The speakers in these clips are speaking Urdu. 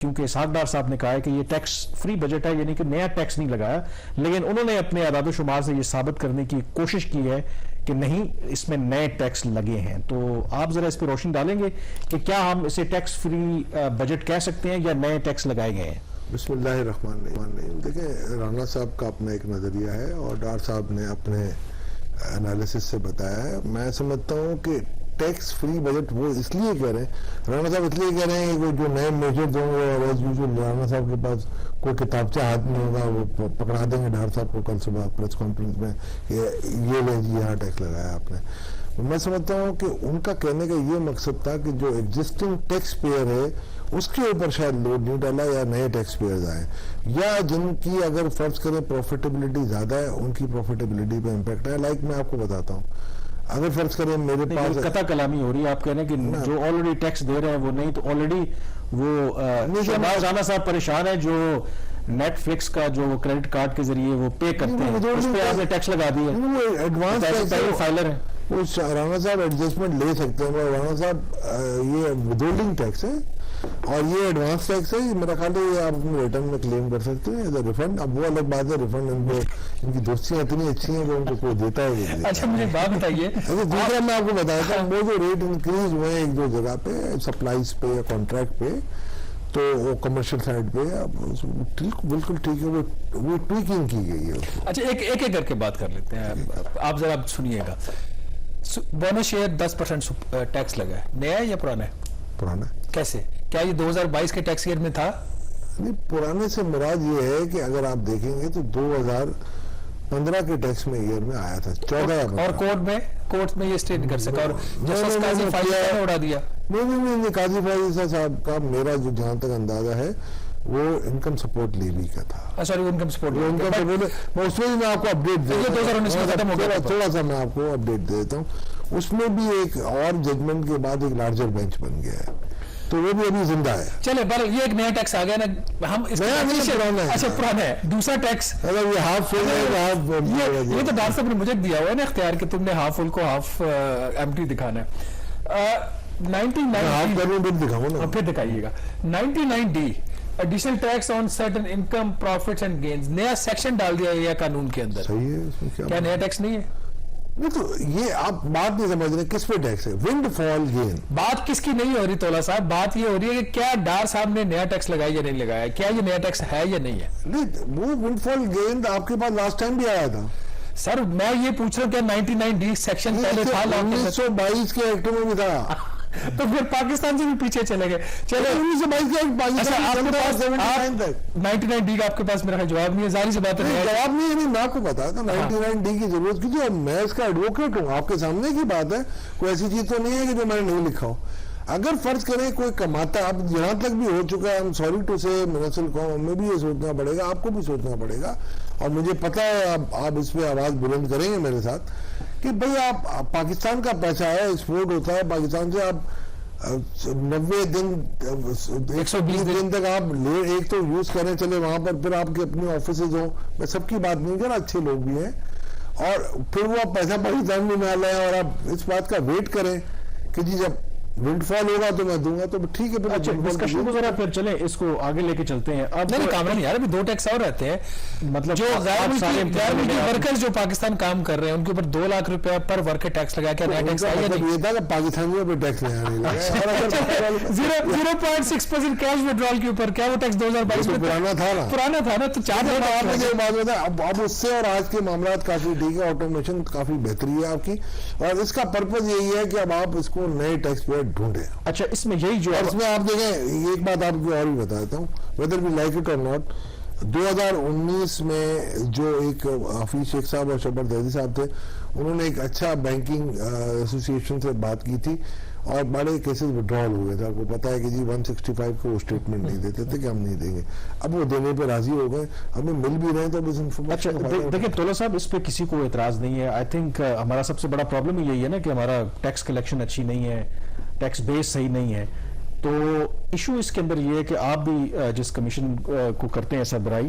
کیونکہ اسحاق ڈار صاحب نے کہا ہے کہ یہ ٹیکس فری بجٹ ہے، یعنی کہ نیا ٹیکس نہیں لگایا، لیکن انہوں نے اپنے اعداد و شمار سے یہ ثابت کرنے کی کوشش کی ہے کہ نہیں، اس میں نئے ٹیکس لگے ہیں. تو آپ ذرا اس پہ روشنی ڈالیں گے کہ کیا ہم اسے ٹیکس فری بجٹ کہہ سکتے ہیں یا نئے ٹیکس لگائے گئے ہیں؟ بسم اللہ الرحمن الرحیم. دیکھیں، رانا صاحب کا اپنا ایک نظریہ ہے اور ڈار صاحب نے اپنے انالیسس سے بتایا ہے. میں سمجھتا ہوں کہ ٹیکس فری بجٹ وہ اس لیے کہہ رہے ہیں، رانا صاحب اس لیے کہہ رہے ہیں کہ جو نئے میجرز ہوں گے اور ایز یوزول رانا صاحب کے پاس کوئی کتابچہ ہاتھ میں ہوگا، وہ پکڑا دیں گے ڈار صاحب کو کل صبح پریس کانفرنس میں کہ یہ لیں جی، یہاں ٹیکس لگایا آپ نے. میں سمجھتا ہوں کہ ان کا کہنے کا یہ مقصد تھا کہ جو ایگزسٹنگ ٹیکس پیئر ہے اس کے اوپر شاید لوڈ نہیں ڈالا، یا نئے ٹیکس پیئرز آئیں، یا جن کی اگر فرض کریں پروفیٹیبلٹی زیادہ ہے ان کی پروفیٹیبلٹی پہ امپیکٹ ہے. لائک میں آپ کو بتاتا ہوں، اگر فرض کریں میرے پاس قطع کلامی ہو رہی ہے، آپ کہہ رہے ہیں کہ جو آلریڈی ٹیکس دے رہے ہیں وہ نہیں، تو آلریڈی وہ شہباز رانا صاحب پریشان ہے جو نیٹ فلکس کا جو کریڈٹ کارڈ کے ذریعے وہ پے کرتے ہیں، اس پہ آپ نے ٹیکس لگا دیا. وہ ایڈوانس فائلر ہے، وہ رانا صاحب ایڈجسٹمنٹ لے سکتے ہیں. رانا صاحب یہ ودہولڈنگ ٹیکس ہے اور یہ ایڈوانس ٹیکس ہے، میرا خیال ہے یہ آپ اپنے ریٹرن میں کلیم کر سکتے ہیں ایز اے ریفنڈ. اب وہ الگ بات ہے، ریفنڈ ان کی دوستیاں اتنی اچھی ہیں کہ ان کو کوئی دیتا ہے. اچھا مجھے بات بتائیے، دوسرا میں آپ کو بتایا تھا وہ جو ریٹ انکریز ہوئے ہیں ایک دو جگہ پہ سپلائز پہ یا کانٹریکٹ پہ، تو وہ کمرشل سائڈ پہ بالکل ٹھیک ہے، وہ ٹویکنگ کی گئی ہے. اچھا ایک کر کے بات کر لیتے ہیں. آپ ذرا سنیے گا، بونس شیئر 10% ٹیکس لگا ہے، نیا ہے یا پرانا ہے؟ پرانا. کیسے؟ کیا یہ 2022 کے ٹیکس ایئر میں تھا؟ نہیں، پرانے سے مراد یہ ہے کہ اگر آپ دیکھیں گے تو 2015 کے ٹیکس میں ایئر میں آیا تھا 14. اور کورٹ میں یہ اسٹے نہیں کر سکا اور جسٹس قاضی فائز نے اڑا دیا. نہیں، قاضی فائز صاحب کا میرا جو جہاں تک اندازہ ہے وہ انکم سپورٹ لیوی کا تھا. سوری، انکم سپورٹ میں اس میں میں آپ کو اپڈیٹ تھوڑا سا میں آپ کو اپڈیٹ دے دیتا ہوں. اس میں بھی ایک اور ججمنٹ کے بعد ایک لارجر بینچ بن گیا ہے، تو وہ بھی ابھی زندہ ہے. چلے بر یہ ایک نیا ٹیکس آ گیا نا، ہم اچھا پرانا ہے دوسرا ٹیکس. یہ ہاف فل ہے، یہ تو ڈار صاحب نے مجھے دیا ہوا ہے نا اختیار کہ تم نے ہاف فل کو ہاف ایمٹی دکھانا ہے. 99 پھر دکھائیے گا. 99D additional tax on certain income profits and gains, نیا سیکشن ڈال دیا ہے قانون کے اندر. صحیح ہے، کیا نیا ٹیکس نہیں ہے؟ نہیں تو یہ آپ بات نہیں سمجھ رہے کس پہ ٹیکس ہے. ونڈ فال گین بات کس کی نہیں ہو رہی تولا صاحب، بات یہ ہو رہی ہے کہ کیا ڈار صاحب نے نیا ٹیکس لگایا یا نہیں لگایا، کیا یہ نیا ٹیکس ہے یا نہیں ہے؟ نہیں، وہ ونڈ فال گین آپ کے پاس لاسٹ ٹائم بھی آیا تھا. سر میں یہ پوچھ رہا ہوں کیا 99D سیکشن پہلے تھا 1922 کے ایکٹ میں بھی تھا، تو پھر پاکستان سے بھی پیچھے چلے گئے. چلے 1922 کے پاکستان 99D کا آپ کے پاس میرا جواب نہیں ہے، ظاہر سی بات ہے جواب نہیں ہے. میں آپ کو بتایا تھا 99D کی ضرورت کی، جو میں اس کا ایڈوکیٹ ہوں، آپ کے سامنے کی بات ہے، کوئی ایسی چیز تو نہیں ہے کہ جو میں نے نہیں لکھا ہو. اگر فرض کریں کوئی کماتا، اب جہاں تک بھی ہو چکا ہے، ہم سوری ٹو سے منسل قوم، ہمیں بھی یہ سوچنا پڑے گا، آپ کو بھی سوچنا پڑے گا، اور مجھے پتا ہے آپ اس پہ آواز بلند کریں گے میرے ساتھ کہ بھئی آپ پاکستان کا پیسہ ہے، ایکسپورٹ ہوتا ہے پاکستان سے. آپ 90 دن 120 دن تک آپ ایک تو یوز کریں، چلے وہاں پر، پھر آپ کے اپنے آفیسز ہوں، میں سب کی بات نہیں کر رہا، اچھے لوگ بھی ہیں، اور پھر وہ پیسہ پاکستان میں نہ لائیں اور آپ اس بات کا ویٹ کریں کہ جی جب ونڈ فال ہوگا تو میں دوں گا، تو ٹھیک ہے. اچھا ڈسکشن کو ذرا پھر چلیں، اس کو آگے لے کے چلتے ہیں. اب نہیں کامران یار، ابھی 2 ٹیکس اور رہتے ہیں، مطلب جو غیر ملکی ورکرز جو پاکستان کام کر رہے ہیں ان کے اوپر 2 لاکھ روپے پر ورکر ٹیکس لگایا. کیا نیا ٹیکس آیا؟ یہ تھا کہ پاکستانیوں پہ ٹیکس لگانے لگا 0.6% کیش وڈرال کے اوپر، کیا وہ ٹیکس 2022 میں پرانا تھا نا؟ تو 4 اب اس سے اور آج کے معاملات کافی ٹھیک ہے، آٹومیشن کافی بہتری ہے آپ کی، اور اس کا پرپز یہی ہے کہ اب آپ اس کو نئے ٹیکس پیئر ڈھونڈیں. اچھا اس میں یہی جو اس میں آپ دیکھیں، ایک بات آپ کو اور بھی بتا دیتا ہوں، whether we like it or not، 2019 میں جو ایک حفیظ شیخ صاحب اور شبر دہدی صاحب تھے، انہوں نے ایک اچھا بینکنگ ایسوسی ایشن سے بات کی تھی، اور بڑے کیسز وڈرال ہوئے تھے. آپ کو پتا ہے کہ جی 165 کو وہ اسٹیٹمنٹ نہیں دیتے تھے کہ ہم نہیں دیں گے، اب وہ دینے پہ راضی ہو گئے، ہمیں مل بھی رہے ہیں. تو اچھا دیکھیں تولا صاحب، اس پہ کسی کو اعتراض نہیں ہے. آئی تھنک ہمارا سب سے بڑا پرابلم یہی ہے نا کہ ہمارا ٹیکس کلیکشن اچھی نہیں ہے، ٹیکس بیس صحیح نہیں ہے. تو ایشو اس کے اندر یہ ہے کہ آپ بھی جس کمیشن کو کرتے ہیں سربراہی،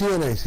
CNIC